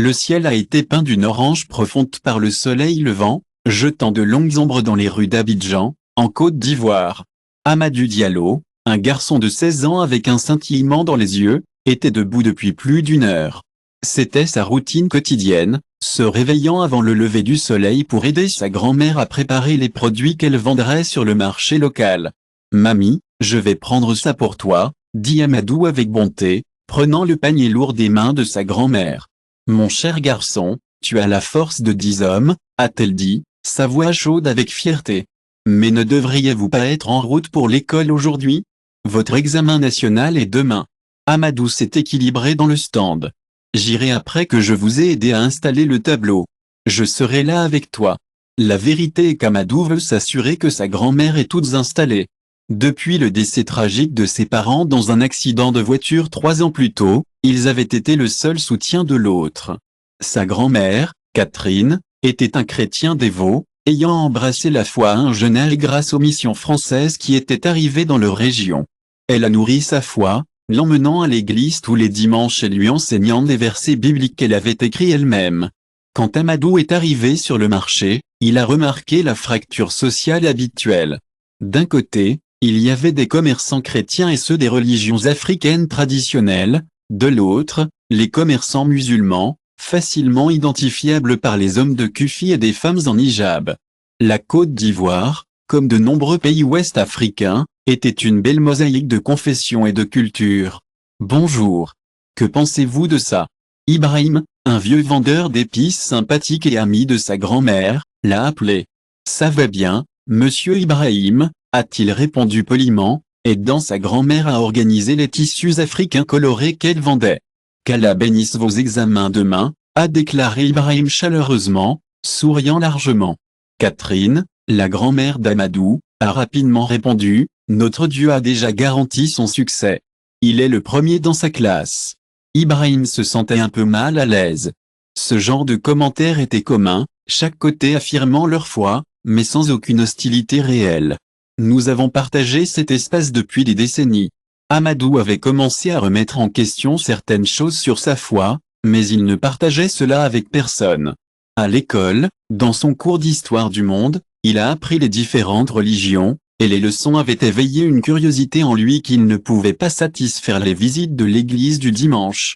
Le ciel a été peint d'une orange profonde par le soleil levant, jetant de longues ombres dans les rues d'Abidjan, en Côte d'Ivoire. Amadou Diallo, un garçon de 16 ans avec un scintillement dans les yeux, était debout depuis plus d'une heure. C'était sa routine quotidienne, se réveillant avant le lever du soleil pour aider sa grand-mère à préparer les produits qu'elle vendrait sur le marché local. « Mamie, je vais prendre ça pour toi », dit Amadou avec bonté, prenant le panier lourd des mains de sa grand-mère. « Mon cher garçon, tu as la force de 10 hommes », a-t-elle dit, sa voix chaude avec fierté. « Mais ne devriez-vous pas être en route pour l'école aujourd'hui? Votre examen national est demain. » Amadou s'est équilibré dans le stand. « J'irai après que je vous ai aidé à installer le tableau. Je serai là avec toi. » La vérité est qu'Amadou veut s'assurer que sa grand-mère est toute installée. Depuis le décès tragique de ses parents dans un accident de voiture 3 ans plus tôt, ils avaient été le seul soutien de l'autre. Sa grand-mère, Catherine, était un chrétien dévot, ayant embrassé la foi à un jeune âge grâce aux missions françaises qui étaient arrivées dans leur région. Elle a nourri sa foi, l'emmenant à l'église tous les dimanches et lui enseignant des versets bibliques qu'elle avait écrits elle-même. Quand Amadou est arrivé sur le marché, il a remarqué la fracture sociale habituelle. D'un côté, il y avait des commerçants chrétiens et ceux des religions africaines traditionnelles, de l'autre, les commerçants musulmans, facilement identifiables par les hommes de kufi et des femmes en hijab. La Côte d'Ivoire, comme de nombreux pays ouest-africains, était une belle mosaïque de confessions et de cultures. Bonjour. Que pensez-vous de ça? Ibrahim, un vieux vendeur d'épices sympathique et ami de sa grand-mère, l'a appelé. Ça va bien, monsieur Ibrahim, a-t-il répondu poliment, aidant sa grand-mère à organiser les tissus africains colorés qu'elle vendait. Qu'Allah bénisse vos examens demain, a déclaré Ibrahim chaleureusement, souriant largement. Catherine, la grand-mère d'Amadou, a rapidement répondu, notre Dieu a déjà garanti son succès. Il est le premier dans sa classe. Ibrahim se sentait un peu mal à l'aise. Ce genre de commentaires était commun, chaque côté affirmant leur foi, mais sans aucune hostilité réelle. Nous avons partagé cet espace depuis des décennies. Amadou avait commencé à remettre en question certaines choses sur sa foi, mais il ne partageait cela avec personne. À l'école, dans son cours d'histoire du monde, il a appris les différentes religions, et les leçons avaient éveillé une curiosité en lui qu'il ne pouvait pas satisfaire les visites de l'église du dimanche.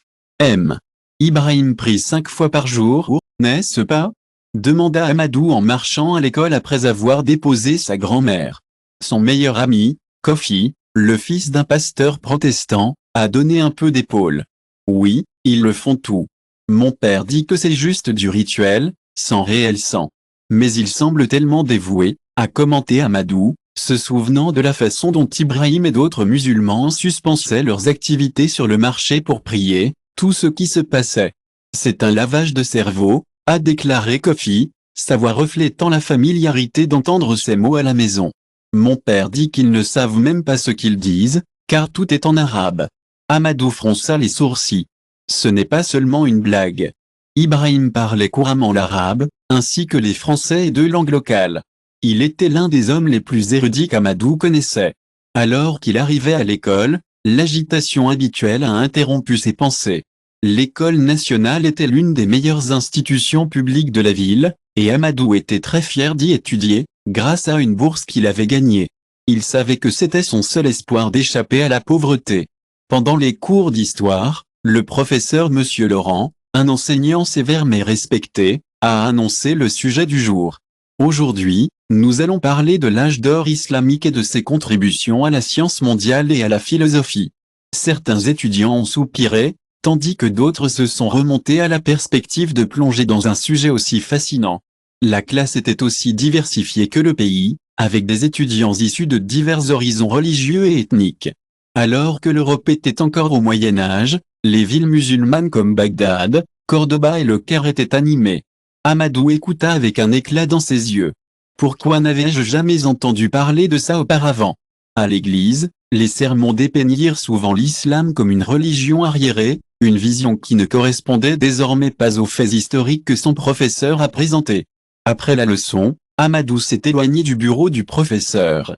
Ibrahim prie 5 fois par jour, n'est-ce pas? Demanda Amadou en marchant à l'école après avoir déposé sa grand-mère. Son meilleur ami, Kofi, le fils d'un pasteur protestant, a donné un peu d'épaule. Oui, ils le font tout. Mon père dit que c'est juste du rituel, sans réel sang. Mais il semble tellement dévoué, a commenté Amadou, se souvenant de la façon dont Ibrahim et d'autres musulmans suspensaient leurs activités sur le marché pour prier, tout ce qui se passait. C'est un lavage de cerveau, a déclaré Kofi, sa voix reflétant la familiarité d'entendre ces mots à la maison. Mon père dit qu'ils ne savent même pas ce qu'ils disent, car tout est en arabe. Amadou fronça les sourcils. Ce n'est pas seulement une blague. Ibrahim parlait couramment l'arabe, ainsi que les français et 2 langues locales. Il était l'un des hommes les plus érudits qu'Amadou connaissait. Alors qu'il arrivait à l'école, l'agitation habituelle a interrompu ses pensées. L'école nationale était l'une des meilleures institutions publiques de la ville, et Amadou était très fier d'y étudier, grâce à une bourse qu'il avait gagnée. Il savait que c'était son seul espoir d'échapper à la pauvreté. Pendant les cours d'histoire, le professeur Monsieur Laurent, un enseignant sévère mais respecté, a annoncé le sujet du jour. Aujourd'hui, nous allons parler de l'âge d'or islamique et de ses contributions à la science mondiale et à la philosophie. Certains étudiants ont soupiré, tandis que d'autres se sont remontés à la perspective de plonger dans un sujet aussi fascinant. La classe était aussi diversifiée que le pays, avec des étudiants issus de divers horizons religieux et ethniques. Alors que l'Europe était encore au Moyen Âge, les villes musulmanes comme Bagdad, Cordoba et Le Caire étaient animées. Amadou écouta avec un éclat dans ses yeux. Pourquoi n'avais-je jamais entendu parler de ça auparavant? À l'église, les sermons dépeignirent souvent l'islam comme une religion arriérée, une vision qui ne correspondait désormais pas aux faits historiques que son professeur a présentés. Après la leçon, Amadou s'est éloigné du bureau du professeur.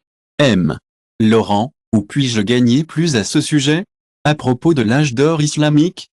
Laurent, où puis-je gagner plus à ce sujet? À propos de l'âge d'or islamique?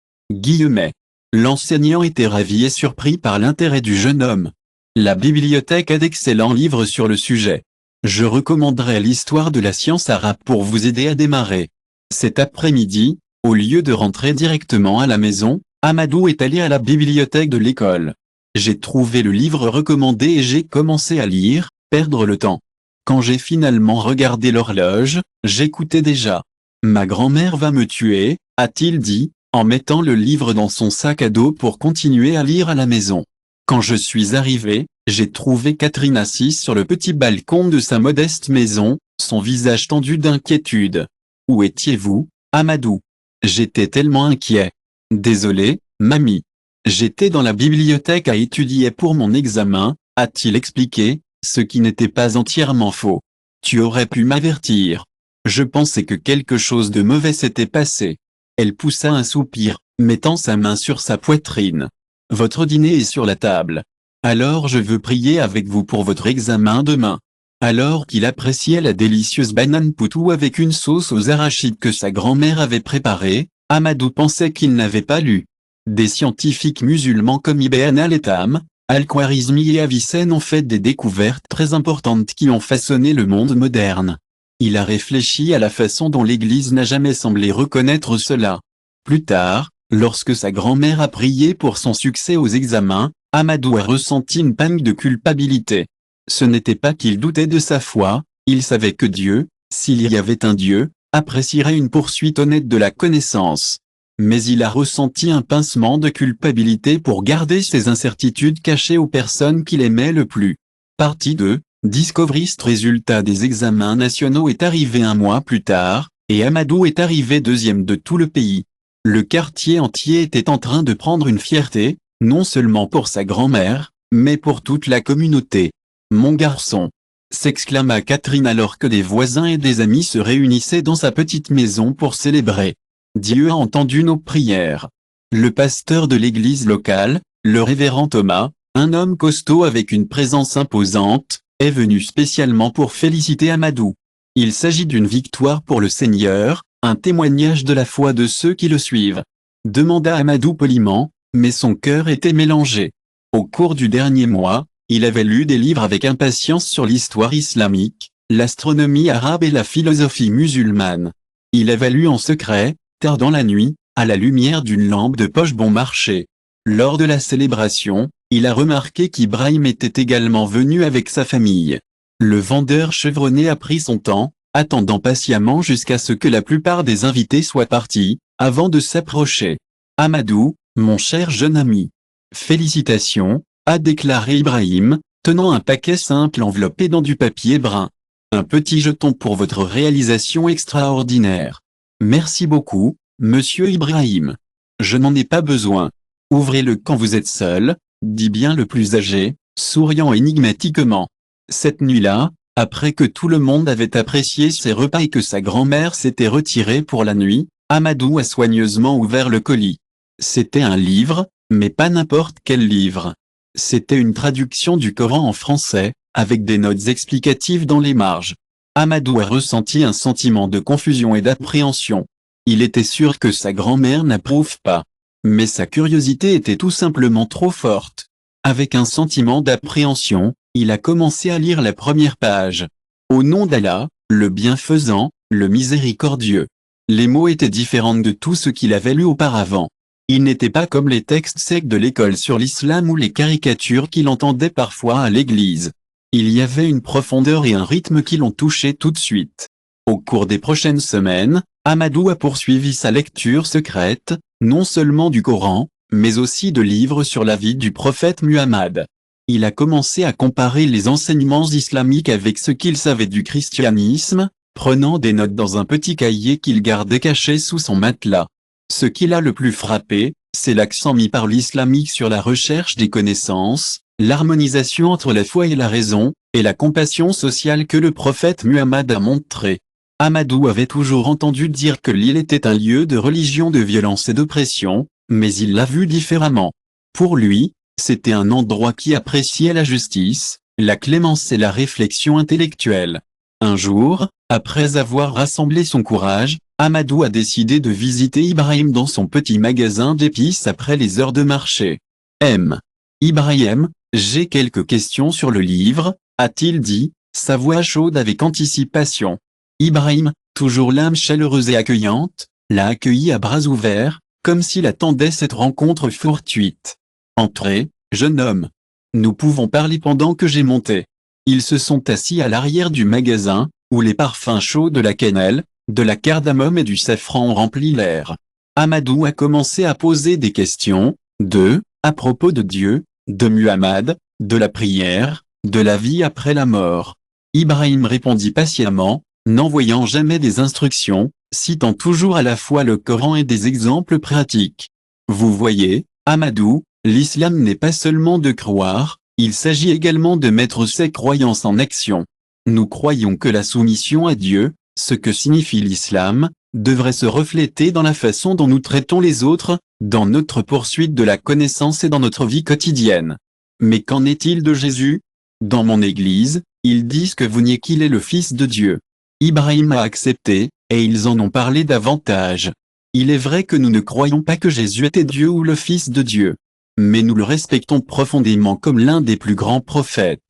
L'enseignant était ravi et surpris par l'intérêt du jeune homme. La bibliothèque a d'excellents livres sur le sujet. Je recommanderais l'histoire de la science arabe pour vous aider à démarrer. Cet après-midi, au lieu de rentrer directement à la maison, Amadou est allé à la bibliothèque de l'école. J'ai trouvé le livre recommandé et j'ai commencé à lire, perdre le temps. Quand j'ai finalement regardé l'horloge, j'écoutais déjà. Ma grand-mère va me tuer, a-t-il dit, en mettant le livre dans son sac à dos pour continuer à lire à la maison. Quand je suis arrivé, j'ai trouvé Catherine assise sur le petit balcon de sa modeste maison, son visage tendu d'inquiétude. « Où étiez-vous, Amadou ?» J'étais tellement inquiet. « Désolé, mamie. J'étais dans la bibliothèque à étudier pour mon examen », a-t-il expliqué, ce qui n'était pas entièrement faux. « Tu aurais pu m'avertir. Je pensais que quelque chose de mauvais s'était passé. » Elle poussa un soupir, mettant sa main sur sa poitrine. « Votre dîner est sur la table. Alors je veux prier avec vous pour votre examen demain. » Alors qu'il appréciait la délicieuse banane poutou avec une sauce aux arachides que sa grand-mère avait préparée, Amadou pensait qu'il n'avait pas lu. Des scientifiques musulmans comme Ibn al-Haytham, Al-Khwarizmi et Avicenne ont fait des découvertes très importantes qui ont façonné le monde moderne. Il a réfléchi à la façon dont l'Église n'a jamais semblé reconnaître cela. Plus tard, lorsque sa grand-mère a prié pour son succès aux examens, Amadou a ressenti une panique de culpabilité. Ce n'était pas qu'il doutait de sa foi, il savait que Dieu, s'il y avait un Dieu, apprécierait une poursuite honnête de la connaissance. Mais il a ressenti un pincement de culpabilité pour garder ses incertitudes cachées aux personnes qu'il aimait le plus. Partie 2. Discoverist résultat des examens nationaux est arrivé un mois plus tard, et Amadou est arrivé deuxième de tout le pays. Le quartier entier était en train de prendre une fierté, non seulement pour sa grand-mère, mais pour toute la communauté. « Mon garçon !» s'exclama Catherine alors que des voisins et des amis se réunissaient dans sa petite maison pour célébrer. « Dieu a entendu nos prières. » Le pasteur de l'église locale, le révérend Thomas, un homme costaud avec une présence imposante, est venu spécialement pour féliciter Amadou. Il s'agit d'une victoire pour le Seigneur, un témoignage de la foi de ceux qui le suivent. Demanda Amadou poliment, mais son cœur était mélangé. Au cours du dernier mois, il avait lu des livres avec impatience sur l'histoire islamique, l'astronomie arabe et la philosophie musulmane. Il avait lu en secret, tard dans la nuit, à la lumière d'une lampe de poche bon marché. Lors de la célébration, il a remarqué qu'Ibrahim était également venu avec sa famille. Le vendeur chevronné a pris son temps, attendant patiemment jusqu'à ce que la plupart des invités soient partis, avant de s'approcher. « Amadou, mon cher jeune ami. Félicitations, » a déclaré Ibrahim, tenant un paquet simple enveloppé dans du papier brun. « Un petit jeton pour votre réalisation extraordinaire. Merci beaucoup, monsieur Ibrahim. Je n'en ai pas besoin. Ouvrez-le quand vous êtes seul, » dit bien le plus âgé, souriant énigmatiquement. Cette nuit-là, après que tout le monde avait apprécié ses repas et que sa grand-mère s'était retirée pour la nuit, Amadou a soigneusement ouvert le colis. C'était un livre, mais pas n'importe quel livre. C'était une traduction du Coran en français, avec des notes explicatives dans les marges. Amadou a ressenti un sentiment de confusion et d'appréhension. Il était sûr que sa grand-mère n'approuve pas. Mais sa curiosité était tout simplement trop forte. Avec un sentiment d'appréhension, il a commencé à lire la première page. Au nom d'Allah, le bienfaisant, le miséricordieux. Les mots étaient différents de tout ce qu'il avait lu auparavant. Ils n'étaient pas comme les textes secs de l'école sur l'islam ou les caricatures qu'il entendait parfois à l'église. Il y avait une profondeur et un rythme qui l'ont touché tout de suite. Au cours des prochaines semaines, Amadou a poursuivi sa lecture secrète, non seulement du Coran, mais aussi de livres sur la vie du prophète Muhammad. Il a commencé à comparer les enseignements islamiques avec ce qu'il savait du christianisme, prenant des notes dans un petit cahier qu'il gardait caché sous son matelas. Ce qui l'a le plus frappé, c'est l'accent mis par l'islamique sur la recherche des connaissances, l'harmonisation entre la foi et la raison, et la compassion sociale que le prophète Muhammad a montré. Amadou avait toujours entendu dire que l'île était un lieu de religion, de violence et d'oppression, mais il l'a vu différemment. Pour lui, c'était un endroit qui appréciait la justice, la clémence et la réflexion intellectuelle. Un jour, après avoir rassemblé son courage, Amadou a décidé de visiter Ibrahim dans son petit magasin d'épices après les heures de marché. Ibrahim, j'ai quelques questions sur le livre, a-t-il dit, sa voix chaude avec anticipation. Ibrahim, toujours l'âme chaleureuse et accueillante, l'a accueilli à bras ouverts, comme s'il attendait cette rencontre fortuite. Entrez, jeune homme. Nous pouvons parler pendant que j'ai monté. Ils se sont assis à l'arrière du magasin, où les parfums chauds de la cannelle, de la cardamome et du safran ont rempli l'air. Amadou a commencé à poser des questions, à propos de Dieu, de Muhammad, de la prière, de la vie après la mort. Ibrahim répondit patiemment, n'envoyant jamais des instructions, citant toujours à la fois le Coran et des exemples pratiques. Vous voyez, Amadou, l'islam n'est pas seulement de croire, il s'agit également de mettre ses croyances en action. Nous croyons que la soumission à Dieu, ce que signifie l'islam, devrait se refléter dans la façon dont nous traitons les autres, dans notre poursuite de la connaissance et dans notre vie quotidienne. Mais qu'en est-il de Jésus? Dans mon église, ils disent que vous niez qu'il est le Fils de Dieu. Ibrahim a accepté, et ils en ont parlé davantage. Il est vrai que nous ne croyons pas que Jésus était Dieu ou le Fils de Dieu. Mais nous le respectons profondément comme l'un des plus grands prophètes.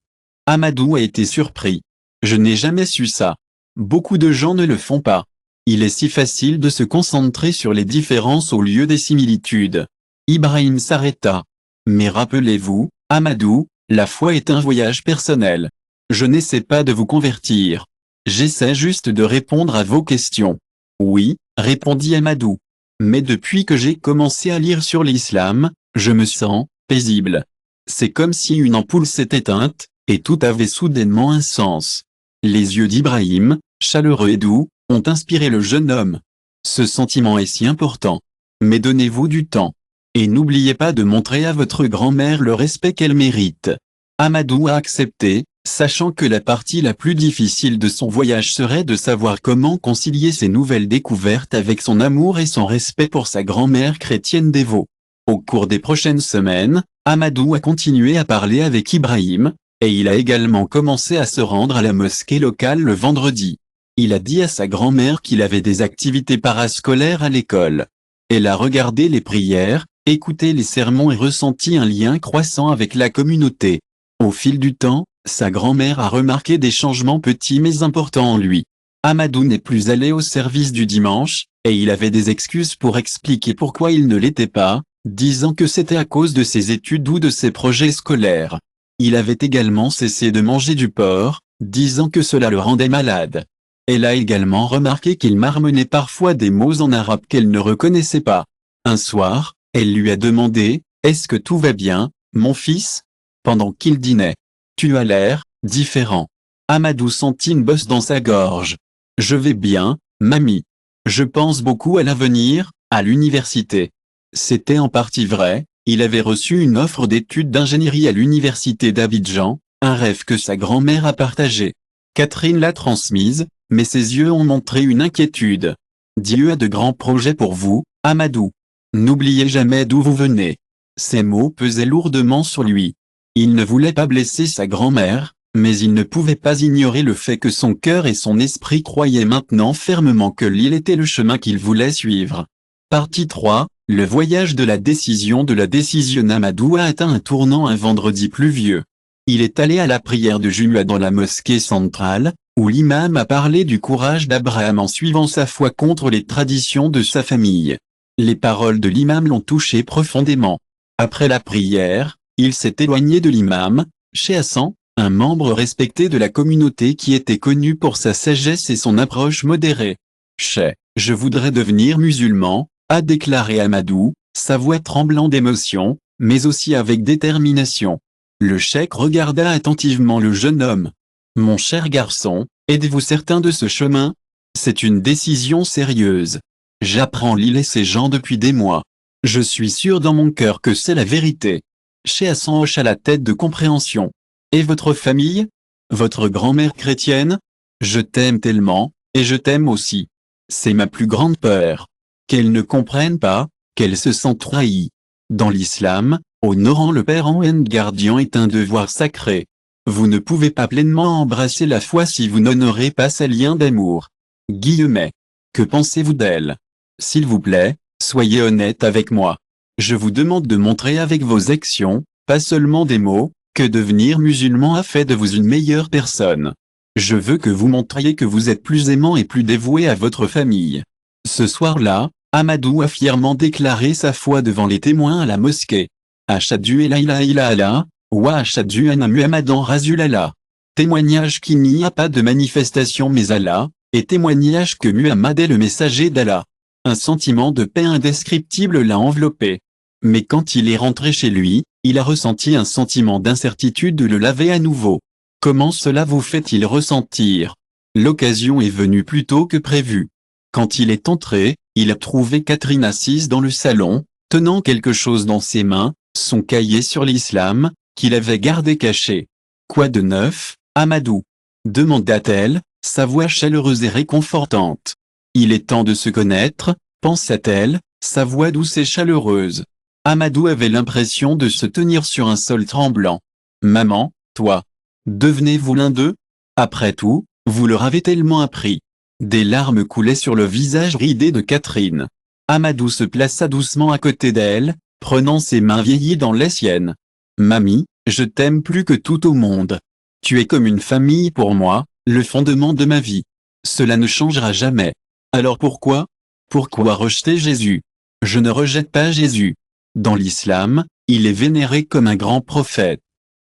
Amadou a été surpris. Je n'ai jamais su ça. Beaucoup de gens ne le font pas. Il est si facile de se concentrer sur les différences au lieu des similitudes. Ibrahim s'arrêta. Mais rappelez-vous, Amadou, la foi est un voyage personnel. Je n'essaie pas de vous convertir. J'essaie juste de répondre à vos questions. Oui, répondit Amadou. Mais depuis que j'ai commencé à lire sur l'islam, je me sens paisible. C'est comme si une ampoule s'était éteinte, et tout avait soudainement un sens. Les yeux d'Ibrahim, chaleureux et doux, ont inspiré le jeune homme. Ce sentiment est si important. Mais donnez-vous du temps. Et n'oubliez pas de montrer à votre grand-mère le respect qu'elle mérite. Amadou a accepté, sachant que la partie la plus difficile de son voyage serait de savoir comment concilier ses nouvelles découvertes avec son amour et son respect pour sa grand-mère chrétienne dévote. Au cours des prochaines semaines, Amadou a continué à parler avec Ibrahim, et il a également commencé à se rendre à la mosquée locale le vendredi. Il a dit à sa grand-mère qu'il avait des activités parascolaires à l'école. Elle a regardé les prières, écouté les sermons et ressenti un lien croissant avec la communauté. Au fil du temps, sa grand-mère a remarqué des changements petits mais importants en lui. Amadou n'est plus allé au service du dimanche, et il avait des excuses pour expliquer pourquoi il ne l'était pas, disant que c'était à cause de ses études ou de ses projets scolaires. Il avait également cessé de manger du porc, disant que cela le rendait malade. Elle a également remarqué qu'il marmonnait parfois des mots en arabe qu'elle ne reconnaissait pas. Un soir, elle lui a demandé « Est-ce que tout va bien, mon fils ?» pendant qu'il dînait. « Tu as l'air différent. » Amadou sentit une bosse dans sa gorge. « Je vais bien, mamie. Je pense beaucoup à l'avenir, à l'université. » C'était en partie vrai, il avait reçu une offre d'études d'ingénierie à l'université d'Abidjan, un rêve que sa grand-mère a partagé. Catherine l'a transmise, mais ses yeux ont montré une inquiétude. Dieu a de grands projets pour vous, Amadou. N'oubliez jamais d'où vous venez. Ces mots pesaient lourdement sur lui. Il ne voulait pas blesser sa grand-mère, mais il ne pouvait pas ignorer le fait que son cœur et son esprit croyaient maintenant fermement que l'île était le chemin qu'il voulait suivre. Partie 3, le voyage de la décision Amadou a atteint un tournant un vendredi pluvieux. Il est allé à la prière de Jumu'ah dans la mosquée centrale, où l'imam a parlé du courage d'Abraham en suivant sa foi contre les traditions de sa famille. Les paroles de l'imam l'ont touché profondément. Après la prière, il s'est éloigné de l'imam, Cheikh Hassan, un membre respecté de la communauté qui était connu pour sa sagesse et son approche modérée. « Cheikh, je voudrais devenir musulman », a déclaré Amadou, sa voix tremblant d'émotion, mais aussi avec détermination. Le cheikh regarda attentivement le jeune homme. « Mon cher garçon, êtes-vous certain de ce chemin? C'est une décision sérieuse. J'apprends l'île et ses gens depuis des mois. Je suis sûr dans mon cœur que c'est la vérité. » Cheikh Hassan hocha la tête de compréhension. « Et votre famille? Votre grand-mère chrétienne? Je t'aime tellement, et je t'aime aussi. C'est ma plus grande peur. Qu'elle ne comprenne pas, qu'elle se sent trahie. Dans l'islam, honorant le parent et gardien est un devoir sacré. Vous ne pouvez pas pleinement embrasser la foi si vous n'honorez pas ses liens d'amour. » Que pensez-vous d'elle? S'il vous plaît, soyez honnête avec moi. Je vous demande de montrer avec vos actions, pas seulement des mots, que devenir musulman a fait de vous une meilleure personne. Je veux que vous montriez que vous êtes plus aimant et plus dévoué à votre famille. Ce soir-là, Amadou a fièrement déclaré sa foi devant les témoins à la mosquée. Ashhadu an la ilaha illallah, wa ashhadu anna Muhammadan Rasulullah. Témoignage qu'il n'y a pas de manifestation mais Allah, et témoignage que Muhammad est le messager d'Allah. Un sentiment de paix indescriptible l'a enveloppé. Mais quand il est rentré chez lui, il a ressenti un sentiment d'incertitude de le laver à nouveau. Comment cela vous fait-il ressentir? L'occasion est venue plus tôt que prévu. Quand il est entré, il a trouvé Catherine assise dans le salon, tenant quelque chose dans ses mains, son cahier sur l'islam, qu'il avait gardé caché. Quoi de neuf, Amadou? Demanda-t-elle, sa voix chaleureuse et réconfortante. Il est temps de se connaître, pensa-t-elle, sa voix douce et chaleureuse. Amadou avait l'impression de se tenir sur un sol tremblant. Maman, toi. Devenez-vous l'un d'eux? Après tout, vous leur avez tellement appris. Des larmes coulaient sur le visage ridé de Catherine. Amadou se plaça doucement à côté d'elle, prenant ses mains vieillies dans les siennes. Mamie, je t'aime plus que tout au monde. Tu es comme une famille pour moi, le fondement de ma vie. Cela ne changera jamais. Alors pourquoi? Pourquoi rejeter Jésus? Je ne rejette pas Jésus. Dans l'islam, il est vénéré comme un grand prophète.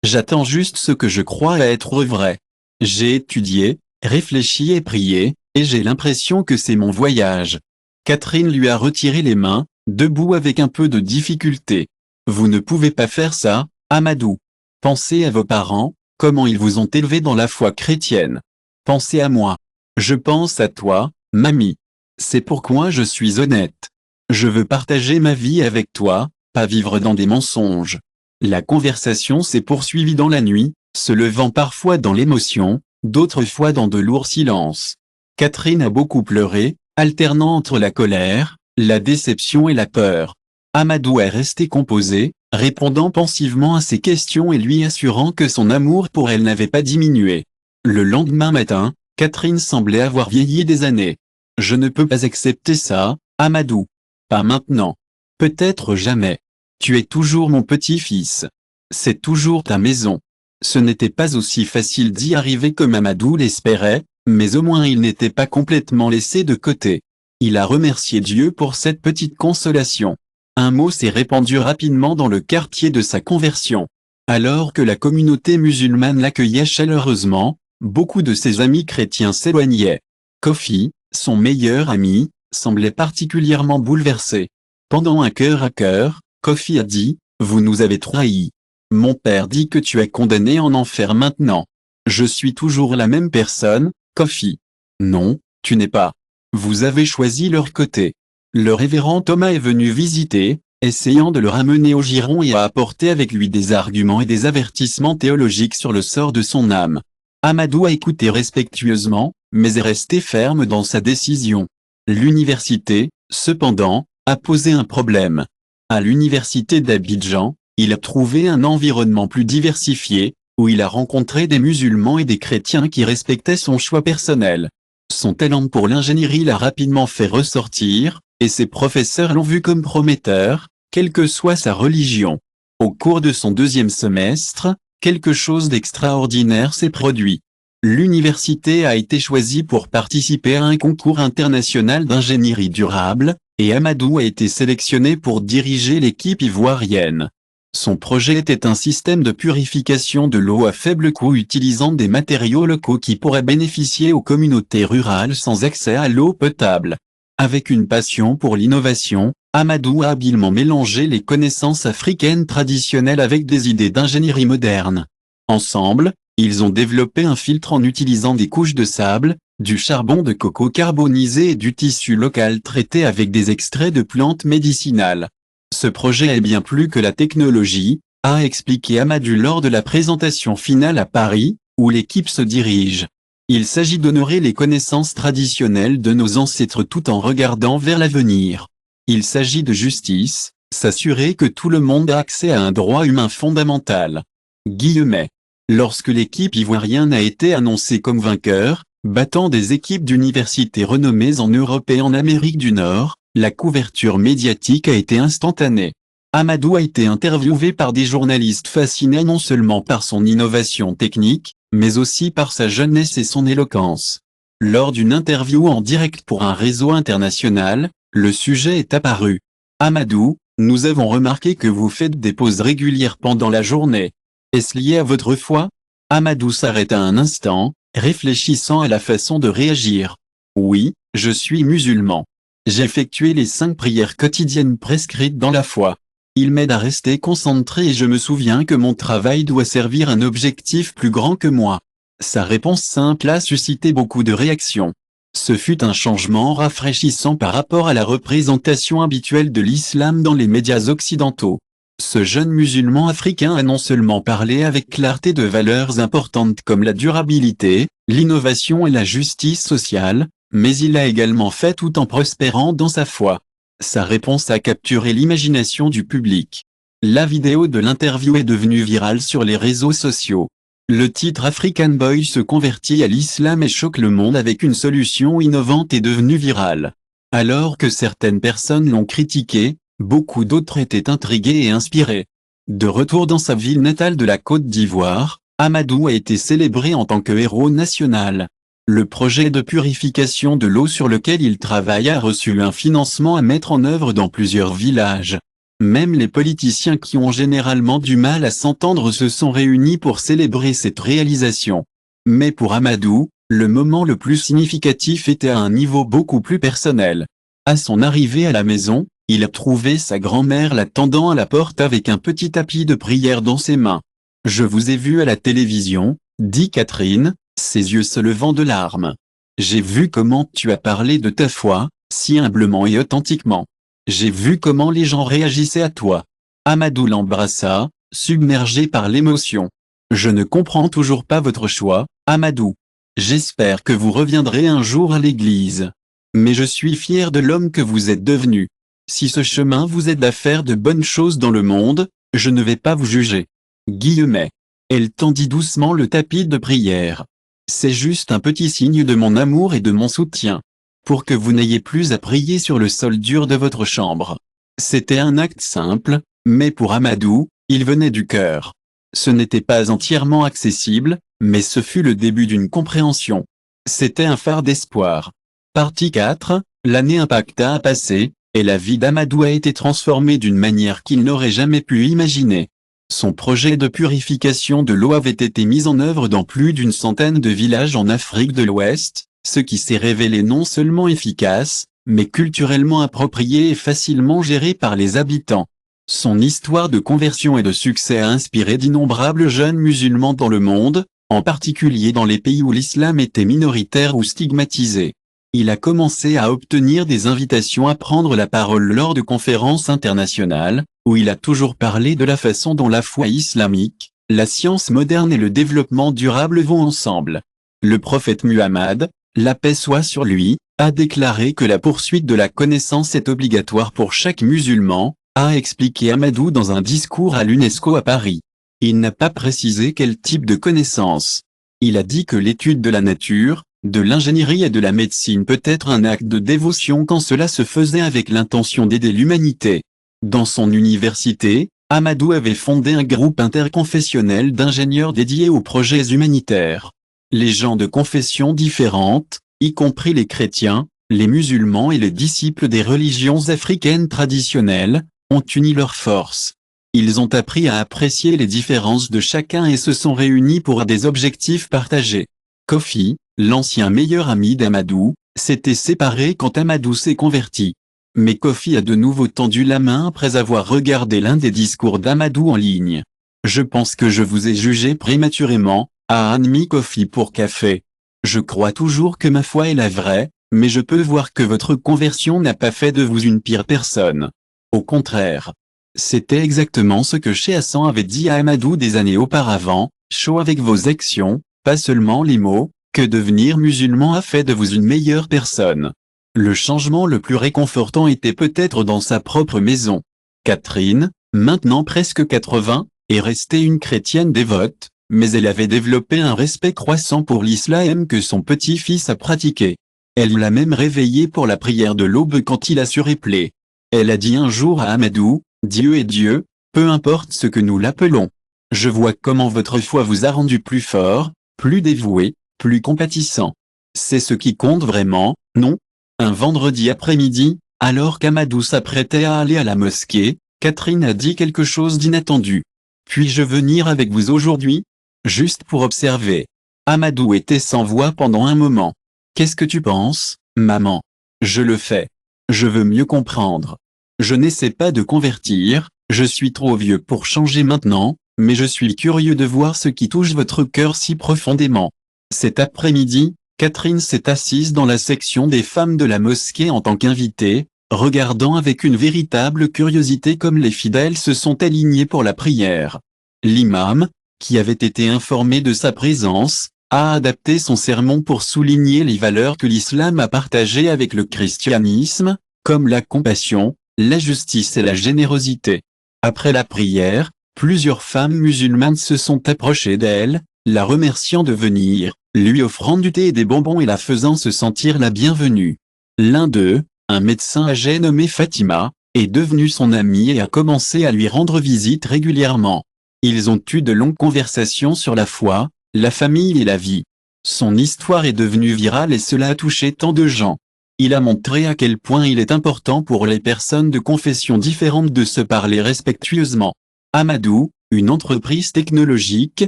J'attends juste ce que je crois être vrai. J'ai étudié, réfléchi et prié, et j'ai l'impression que c'est mon voyage. Catherine lui a retiré les mains, debout avec un peu de difficulté. Vous ne pouvez pas faire ça, Amadou. Pensez à vos parents, comment ils vous ont élevé dans la foi chrétienne. Pensez à moi. Je pense à toi, mamie. C'est pourquoi je suis honnête. Je veux partager ma vie avec toi, pas vivre dans des mensonges. La conversation s'est poursuivie dans la nuit, se levant parfois dans l'émotion, d'autres fois dans de lourds silences. Catherine a beaucoup pleuré, alternant entre la colère, la déception et la peur. Amadou est resté composé, répondant pensivement à ses questions et lui assurant que son amour pour elle n'avait pas diminué. Le lendemain matin, Catherine semblait avoir vieilli des années. Je ne peux pas accepter ça, Amadou. Pas maintenant. Peut-être jamais. Tu es toujours mon petit-fils. C'est toujours ta maison. Ce n'était pas aussi facile d'y arriver comme Amadou l'espérait, mais au moins il n'était pas complètement laissé de côté. Il a remercié Dieu pour cette petite consolation. Un mot s'est répandu rapidement dans le quartier de sa conversion. Alors que la communauté musulmane l'accueillait chaleureusement, beaucoup de ses amis chrétiens s'éloignaient. Kofi, son meilleur ami, semblait particulièrement bouleversé. Pendant un cœur à cœur, Kofi a dit, « Vous nous avez trahis. Mon père dit que tu es condamné en enfer maintenant. Je suis toujours la même personne, Kofi. Non, tu n'es pas. Vous avez choisi leur côté. » Le révérend Thomas est venu visiter, essayant de le ramener au giron et a apporté avec lui des arguments et des avertissements théologiques sur le sort de son âme. Amadou a écouté respectueusement, mais est resté ferme dans sa décision. L'université, cependant, a posé un problème. À l'université d'Abidjan, il a trouvé un environnement plus diversifié, où il a rencontré des musulmans et des chrétiens qui respectaient son choix personnel. Son talent pour l'ingénierie l'a rapidement fait ressortir, et ses professeurs l'ont vu comme prometteur, quelle que soit sa religion. Au cours de son deuxième semestre, quelque chose d'extraordinaire s'est produit. L'université a été choisie pour participer à un concours international d'ingénierie durable, et Amadou a été sélectionné pour diriger l'équipe ivoirienne. Son projet était un système de purification de l'eau à faible coût utilisant des matériaux locaux qui pourraient bénéficier aux communautés rurales sans accès à l'eau potable. Avec une passion pour l'innovation, Amadou a habilement mélangé les connaissances africaines traditionnelles avec des idées d'ingénierie moderne. Ensemble, ils ont développé un filtre en utilisant des couches de sable, du charbon de coco carbonisé et du tissu local traité avec des extraits de plantes médicinales. Ce projet est bien plus que la technologie, a expliqué Amadou lors de la présentation finale à Paris, où l'équipe se dirige. Il s'agit d'honorer les connaissances traditionnelles de nos ancêtres tout en regardant vers l'avenir. Il s'agit de justice, s'assurer que tout le monde a accès à un droit humain fondamental. Guillemets. Lorsque l'équipe ivoirienne a été annoncée comme vainqueur, Battant des équipes d'universités renommées en Europe et en Amérique du Nord, la couverture médiatique a été instantanée. Amadou a été interviewé par des journalistes fascinés non seulement par son innovation technique, mais aussi par sa jeunesse et son éloquence. Lors d'une interview en direct pour un réseau international, le sujet est apparu. Amadou, nous avons remarqué que vous faites des pauses régulières pendant la journée. Est-ce lié à votre foi? Amadou s'arrêta un instant, réfléchissant à la façon de réagir. Oui, je suis musulman. J'effectuais les 5 prières quotidiennes prescrites dans la foi. Il m'aide à rester concentré et je me souviens que mon travail doit servir un objectif plus grand que moi. Sa réponse simple a suscité beaucoup de réactions. Ce fut un changement rafraîchissant par rapport à la représentation habituelle de l'islam dans les médias occidentaux. Ce jeune musulman africain a non seulement parlé avec clarté de valeurs importantes comme la durabilité, l'innovation et la justice sociale, mais il l'a également fait tout en prospérant dans sa foi. Sa réponse a capturé l'imagination du public. La vidéo de l'interview est devenue virale sur les réseaux sociaux. Le titre African Boy se convertit à l'islam et choque le monde avec une solution innovante est devenue virale. Alors que certaines personnes l'ont critiqué, beaucoup d'autres étaient intrigués et inspirés. De retour dans sa ville natale de la Côte d'Ivoire, Amadou a été célébré en tant que héros national. Le projet de purification de l'eau sur lequel il travaille a reçu un financement à mettre en œuvre dans plusieurs villages. Même les politiciens qui ont généralement du mal à s'entendre se sont réunis pour célébrer cette réalisation. Mais pour Amadou, le moment le plus significatif était à un niveau beaucoup plus personnel. À son arrivée à la maison, il a trouvé sa grand-mère l'attendant à la porte avec un petit tapis de prière dans ses mains. « Je vous ai vu à la télévision », dit Catherine, ses yeux se levant de larmes. « J'ai vu comment tu as parlé de ta foi, si humblement et authentiquement. J'ai vu comment les gens réagissaient à toi. » Amadou l'embrassa, submergé par l'émotion. « Je ne comprends toujours pas votre choix, Amadou. J'espère que vous reviendrez un jour à l'église. Mais je suis fier de l'homme que vous êtes devenu. Si ce chemin vous aide à faire de bonnes choses dans le monde, je ne vais pas vous juger. » Guillemets. Elle tendit doucement le tapis de prière. « C'est juste un petit signe de mon amour et de mon soutien. Pour que vous n'ayez plus à prier sur le sol dur de votre chambre. » C'était un acte simple, mais pour Amadou, il venait du cœur. Ce n'était pas entièrement accessible, mais ce fut le début d'une compréhension. C'était un phare d'espoir. Partie 4, l'année impacta a passé, et la vie d'Amadou a été transformée d'une manière qu'il n'aurait jamais pu imaginer. Son projet de purification de l'eau avait été mis en œuvre dans plus d'une centaine de villages en Afrique de l'Ouest, ce qui s'est révélé non seulement efficace, mais culturellement approprié et facilement géré par les habitants. Son histoire de conversion et de succès a inspiré d'innombrables jeunes musulmans dans le monde, en particulier dans les pays où l'islam était minoritaire ou stigmatisé. Il a commencé à obtenir des invitations à prendre la parole lors de conférences internationales, où il a toujours parlé de la façon dont la foi islamique, la science moderne et le développement durable vont ensemble. Le prophète Muhammad, la paix soit sur lui, a déclaré que la poursuite de la connaissance est obligatoire pour chaque musulman, a expliqué Amadou dans un discours à l'UNESCO à Paris. Il n'a pas précisé quel type de connaissance. Il a dit que l'étude de la nature, de l'ingénierie et de la médecine peut être un acte de dévotion quand cela se faisait avec l'intention d'aider l'humanité. Dans son université, Amadou avait fondé un groupe interconfessionnel d'ingénieurs dédiés aux projets humanitaires. Les gens de confessions différentes, y compris les chrétiens, les musulmans et les disciples des religions africaines traditionnelles, ont uni leurs forces. Ils ont appris à apprécier les différences de chacun et se sont réunis pour des objectifs partagés. Kofi, l'ancien meilleur ami d'Amadou, s'était séparé quand Amadou s'est converti. Mais Kofi a de nouveau tendu la main après avoir regardé l'un des discours d'Amadou en ligne. « Je pense que je vous ai jugé prématurément », a admis Kofi pour café. « Je crois toujours que ma foi est la vraie, mais je peux voir que votre conversion n'a pas fait de vous une pire personne. Au contraire. » C'était exactement ce que Cheikh Hassan avait dit à Amadou des années auparavant, « Show avec vos actions, pas seulement les mots, que devenir musulman a fait de vous une meilleure personne. » Le changement le plus réconfortant était peut-être dans sa propre maison. Catherine, maintenant presque 80, est restée une chrétienne dévote, Mais elle avait développé un respect croissant pour l'islam que son petit-fils a pratiqué. Elle l'a même réveillé pour la prière de l'aube quand il a surépelé. Elle a dit un jour à Amadou, Dieu est Dieu, peu importe ce que nous l'appelons. Je vois comment votre foi vous a rendu plus fort, plus dévoué, plus compatissant. C'est ce qui compte vraiment, non? Un vendredi après-midi, alors qu'Amadou s'apprêtait à aller à la mosquée, Catherine a dit quelque chose d'inattendu. Puis-je venir avec vous aujourd'hui? Juste pour observer. Amadou était sans voix pendant un moment. Qu'est-ce que tu penses, maman? Je le fais. Je veux mieux comprendre. Je n'essaie pas de convertir, je suis trop vieux pour changer maintenant, mais je suis curieux de voir ce qui touche votre cœur si profondément. Cet après-midi, Catherine s'est assise dans la section des femmes de la mosquée en tant qu'invitée, regardant avec une véritable curiosité comme les fidèles se sont alignés pour la prière. L'imam, qui avait été informé de sa présence, a adapté son sermon pour souligner les valeurs que l'islam a partagées avec le christianisme, comme la compassion, la justice et la générosité. Après la prière, plusieurs femmes musulmanes se sont approchées d'elle, la remerciant de venir, lui offrant du thé et des bonbons et la faisant se sentir la bienvenue. L'un d'eux, un médecin âgé nommé Fatima, est devenu son ami et a commencé à lui rendre visite régulièrement. Ils ont eu de longues conversations sur la foi, la famille et la vie. Son histoire est devenue virale et cela a touché tant de gens. Il a montré à quel point il est important pour les personnes de confessions différentes de se parler respectueusement. Amadou, une entreprise technologique,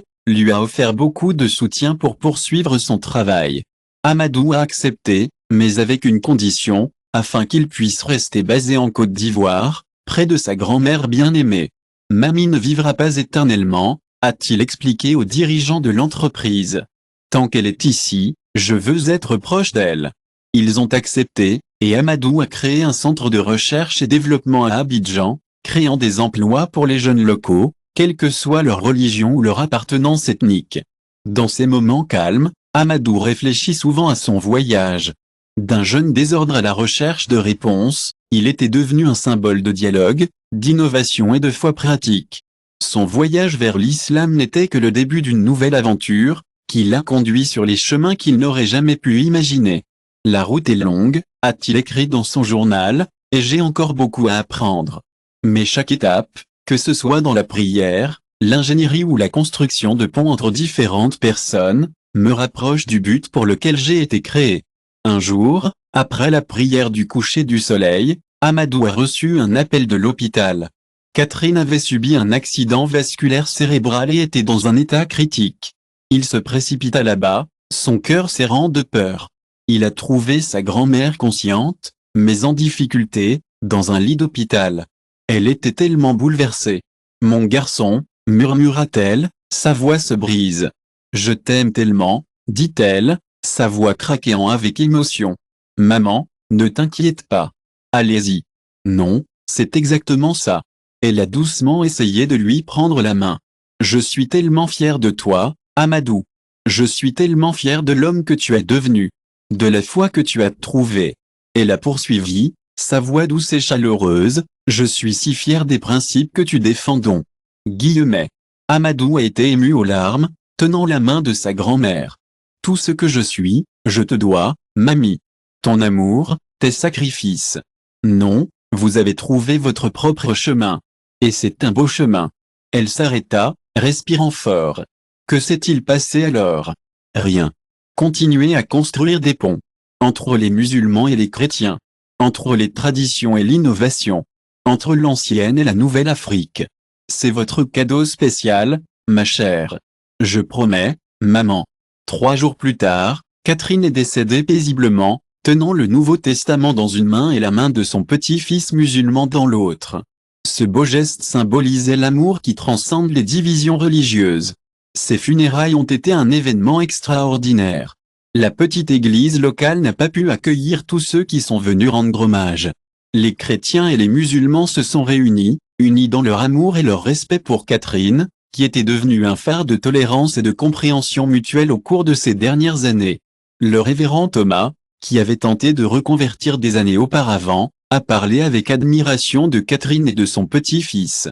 lui a offert beaucoup de soutien pour poursuivre son travail. Amadou a accepté, mais avec une condition, afin qu'il puisse rester basé en Côte d'Ivoire, près de sa grand-mère bien-aimée. Mamie ne vivra pas éternellement, a-t-il expliqué aux dirigeants de l'entreprise. Tant qu'elle est ici, je veux être proche d'elle. Ils ont accepté, et Amadou a créé un centre de recherche et développement à Abidjan, créant des emplois pour les jeunes locaux, quelle que soit leur religion ou leur appartenance ethnique. Dans ces moments calmes, Amadou réfléchit souvent à son voyage. D'un jeune désordre à la recherche de réponses, il était devenu un symbole de dialogue, d'innovation et de foi pratique. Son voyage vers l'islam n'était que le début d'une nouvelle aventure, qui l'a conduit sur les chemins qu'il n'aurait jamais pu imaginer. La route est longue, a-t-il écrit dans son journal, et j'ai encore beaucoup à apprendre. Mais chaque étape, que ce soit dans la prière, l'ingénierie ou la construction de ponts entre différentes personnes, me rapproche du but pour lequel j'ai été créé. Un jour, après la prière du coucher du soleil, Amadou a reçu un appel de l'hôpital. Catherine avait subi un accident vasculaire cérébral et était dans un état critique. Il se précipita là-bas, son cœur serrant de peur. Il a trouvé sa grand-mère consciente, mais en difficulté, dans un lit d'hôpital. Elle était tellement bouleversée. « Mon garçon, murmura-t-elle, sa voix se brise. Je t'aime tellement, dit-elle, sa voix craquant avec émotion. Maman, ne t'inquiète pas. Allez-y. Non, c'est exactement ça. Elle a doucement essayé de lui prendre la main. Je suis tellement fier de toi, Amadou. Je suis tellement fier de l'homme que tu es devenu. De la foi que tu as trouvée. Elle a poursuivi, sa voix douce et chaleureuse, je suis si fier des principes que tu défends donc. Guillemets. Amadou a été ému aux larmes, tenant la main de sa grand-mère. Tout ce que je suis, je te dois, mamie. Ton amour, tes sacrifices. Non, vous avez trouvé votre propre chemin. Et c'est un beau chemin. Elle s'arrêta, respirant fort. Que s'est-il passé alors? Rien. Continuez à construire des ponts. Entre les musulmans et les chrétiens. Entre les traditions et l'innovation. Entre l'ancienne et la nouvelle Afrique. C'est votre cadeau spécial, ma chère. Je promets, maman. 3 jours plus tard, Catherine est décédée paisiblement, tenant le Nouveau Testament dans une main et la main de son petit-fils musulman dans l'autre. Ce beau geste symbolisait l'amour qui transcende les divisions religieuses. Ces funérailles ont été un événement extraordinaire. La petite église locale n'a pas pu accueillir tous ceux qui sont venus rendre hommage. Les chrétiens et les musulmans se sont réunis, unis dans leur amour et leur respect pour Catherine, qui était devenue un phare de tolérance et de compréhension mutuelle au cours de ces dernières années. Le révérend Thomas, qui avait tenté de reconvertir des années auparavant, a parlé avec admiration de Catherine et de son petit-fils.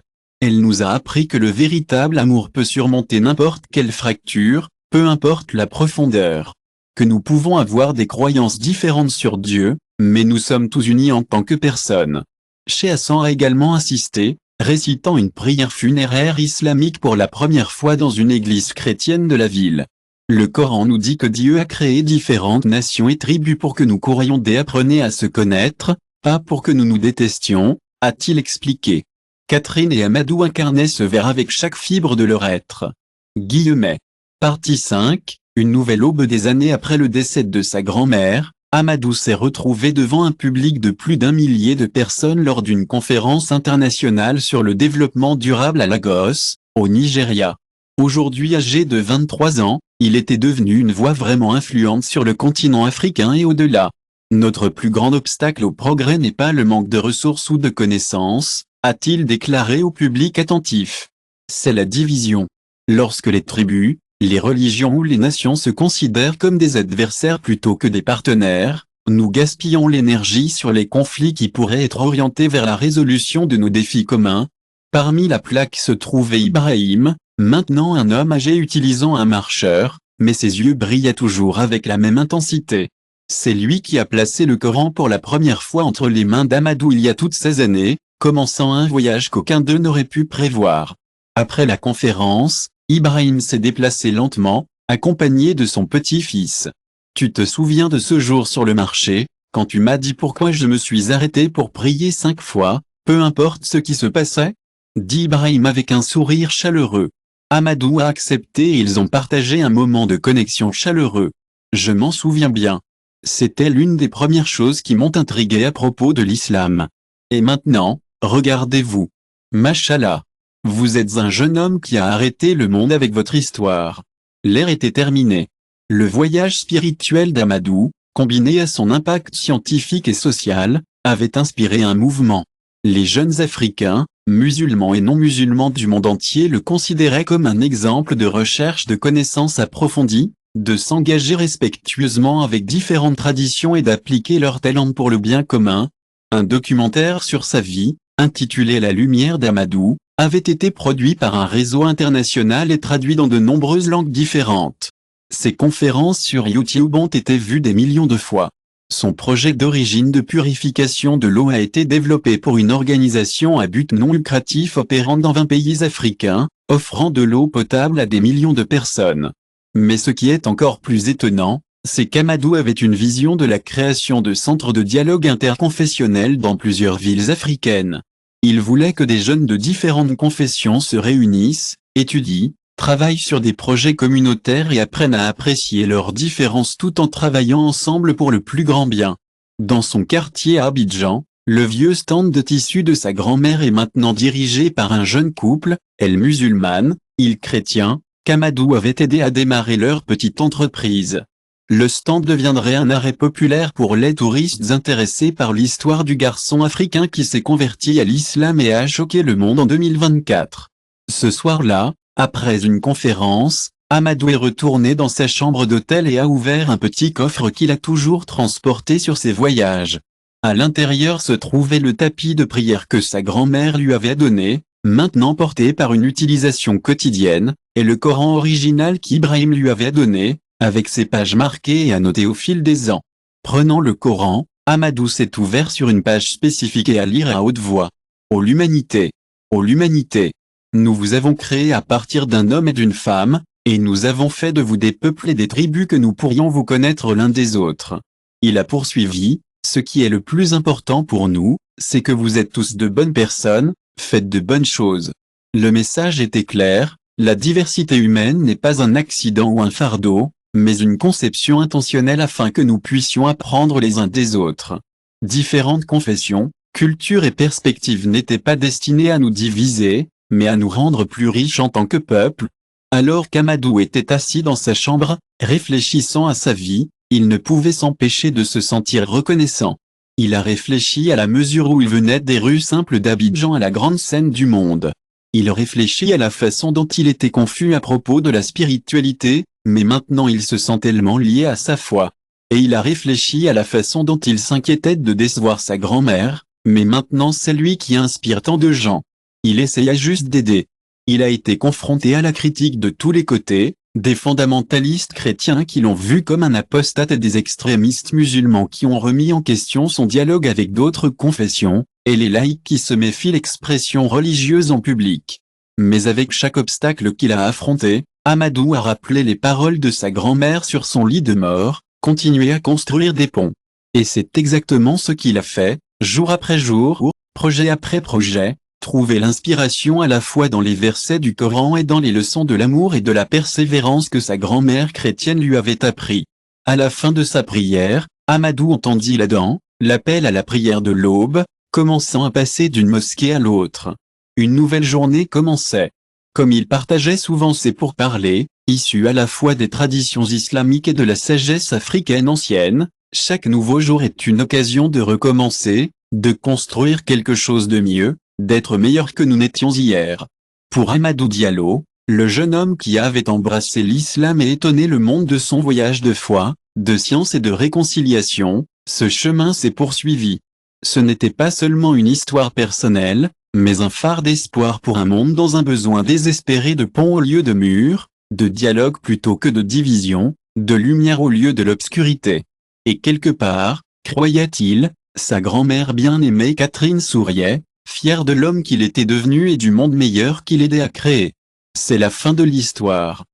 Elle nous a appris que le véritable amour peut surmonter n'importe quelle fracture, peu importe la profondeur. Que nous pouvons avoir des croyances différentes sur Dieu, mais nous sommes tous unis en tant que personnes. Cheikh Hassan a également insisté, récitant une prière funéraire islamique pour la première fois dans une église chrétienne de la ville. Le Coran nous dit que Dieu a créé différentes nations et tribus pour que nous courions et apprenions à se connaître, pas pour que nous nous détestions, a-t-il expliqué. Catherine et Amadou incarnaient ce vers avec chaque fibre de leur être. Guillemets. Partie 5, une nouvelle aube des années après le décès de sa grand-mère, Amadou s'est retrouvé devant un public de plus d'1 millier de personnes lors d'une conférence internationale sur le développement durable à Lagos, au Nigeria. Aujourd'hui âgé de 23 ans, il était devenu une voix vraiment influente sur le continent africain et au-delà. Notre plus grand obstacle au progrès n'est pas le manque de ressources ou de connaissances, a-t-il déclaré au public attentif. C'est la division. Lorsque les tribus, les religions ou les nations se considèrent comme des adversaires plutôt que des partenaires, nous gaspillons l'énergie sur les conflits qui pourraient être orientés vers la résolution de nos défis communs. Parmi la plaque se trouvait Ibrahim, maintenant un homme âgé utilisant un marcheur, mais ses yeux brillaient toujours avec la même intensité. C'est lui qui a placé le Coran pour la première fois entre les mains d'Amadou il y a toutes ces années, commençant un voyage qu'aucun d'eux n'aurait pu prévoir. Après la conférence, Ibrahim s'est déplacé lentement, accompagné de son petit-fils. « Tu te souviens de ce jour sur le marché, quand tu m'as dit pourquoi je me suis arrêté pour prier 5 fois, peu importe ce qui se passait ?» dit Ibrahim avec un sourire chaleureux. Amadou a accepté et ils ont partagé un moment de connexion chaleureux. Je m'en souviens bien. C'était l'une des premières choses qui m'ont intrigué à propos de l'islam. Et maintenant, regardez-vous. Mashallah. Vous êtes un jeune homme qui a arrêté le monde avec votre histoire. L'ère était terminée. Le voyage spirituel d'Amadou, combiné à son impact scientifique et social, avait inspiré un mouvement. Les jeunes Africains, musulmans et non musulmans du monde entier le considéraient comme un exemple de recherche de connaissances approfondies, de s'engager respectueusement avec différentes traditions et d'appliquer leurs talents pour le bien commun. Un documentaire sur sa vie, intitulé La lumière d'Amadou, avait été produit par un réseau international et traduit dans de nombreuses langues différentes. Ses conférences sur YouTube ont été vues des millions de fois. Son projet d'origine de purification de l'eau a été développé pour une organisation à but non lucratif opérant dans 20 pays africains, offrant de l'eau potable à des millions de personnes. Mais ce qui est encore plus étonnant, c'est qu'Amadou avait une vision de la création de centres de dialogue interconfessionnel dans plusieurs villes africaines. Il voulait que des jeunes de différentes confessions se réunissent, étudient, travaillent sur des projets communautaires et apprennent à apprécier leurs différences tout en travaillant ensemble pour le plus grand bien. Dans son quartier à Abidjan, le vieux stand de tissu de sa grand-mère est maintenant dirigé par un jeune couple, elle musulmane, il chrétien, qu'Amadou avait aidé à démarrer leur petite entreprise. Le stand deviendrait un arrêt populaire pour les touristes intéressés par l'histoire du garçon africain qui s'est converti à l'islam et a choqué le monde en 2024. Ce soir-là, après une conférence, Amadou est retourné dans sa chambre d'hôtel et a ouvert un petit coffre qu'il a toujours transporté sur ses voyages. À l'intérieur se trouvait le tapis de prière que sa grand-mère lui avait donné, maintenant porté par une utilisation quotidienne, et le Coran original qu'Ibrahim lui avait donné, avec ses pages marquées et annotées au fil des ans. Prenant le Coran, Amadou s'est ouvert sur une page spécifique et à lire à haute voix. Ô l'humanité! Ô l'humanité! Nous vous avons créé à partir d'un homme et d'une femme, et nous avons fait de vous des peuples et des tribus que nous pourrions vous connaître l'un des autres. Il a poursuivi, ce qui est le plus important pour nous, c'est que vous êtes tous de bonnes personnes, faites de bonnes choses. Le message était clair, la diversité humaine n'est pas un accident ou un fardeau, mais une conception intentionnelle afin que nous puissions apprendre les uns des autres. Différentes confessions, cultures et perspectives n'étaient pas destinées à nous diviser, mais à nous rendre plus riches en tant que peuple. Alors qu'Amadou était assis dans sa chambre, réfléchissant à sa vie, il ne pouvait s'empêcher de se sentir reconnaissant. Il a réfléchi à la mesure où il venait des rues simples d'Abidjan à la grande scène du monde. Il réfléchit à la façon dont il était confus à propos de la spiritualité, mais maintenant il se sent tellement lié à sa foi. Et il a réfléchi à la façon dont il s'inquiétait de décevoir sa grand-mère, mais maintenant c'est lui qui inspire tant de gens. Il essaya juste d'aider. Il a été confronté à la critique de tous les côtés, des fondamentalistes chrétiens qui l'ont vu comme un apostate et des extrémistes musulmans qui ont remis en question son dialogue avec d'autres confessions, et les laïcs qui se méfient l'expression religieuse en public. Mais avec chaque obstacle qu'il a affronté, Amadou a rappelé les paroles de sa grand-mère sur son lit de mort, continuer à construire des ponts. Et c'est exactement ce qu'il a fait, jour après jour, projet après projet, trouver l'inspiration à la fois dans les versets du Coran et dans les leçons de l'amour et de la persévérance que sa grand-mère chrétienne lui avait appris. À la fin de sa prière, Amadou entendit là-dedans l'appel à la prière de l'aube, commençant à passer d'une mosquée à l'autre. Une nouvelle journée commençait. Comme il partageait souvent ses pourparlers, issus à la fois des traditions islamiques et de la sagesse africaine ancienne, chaque nouveau jour est une occasion de recommencer, de construire quelque chose de mieux, d'être meilleur que nous n'étions hier. Pour Amadou Diallo, le jeune homme qui avait embrassé l'islam et étonné le monde de son voyage de foi, de science et de réconciliation, ce chemin s'est poursuivi. Ce n'était pas seulement une histoire personnelle, mais un phare d'espoir pour un monde dans un besoin désespéré de ponts au lieu de murs, de dialogue plutôt que de division, de lumière au lieu de l'obscurité. Et quelque part, croyait-il, sa grand-mère bien-aimée Catherine souriait, fière de l'homme qu'il était devenu et du monde meilleur qu'il aidait à créer. C'est la fin de l'histoire.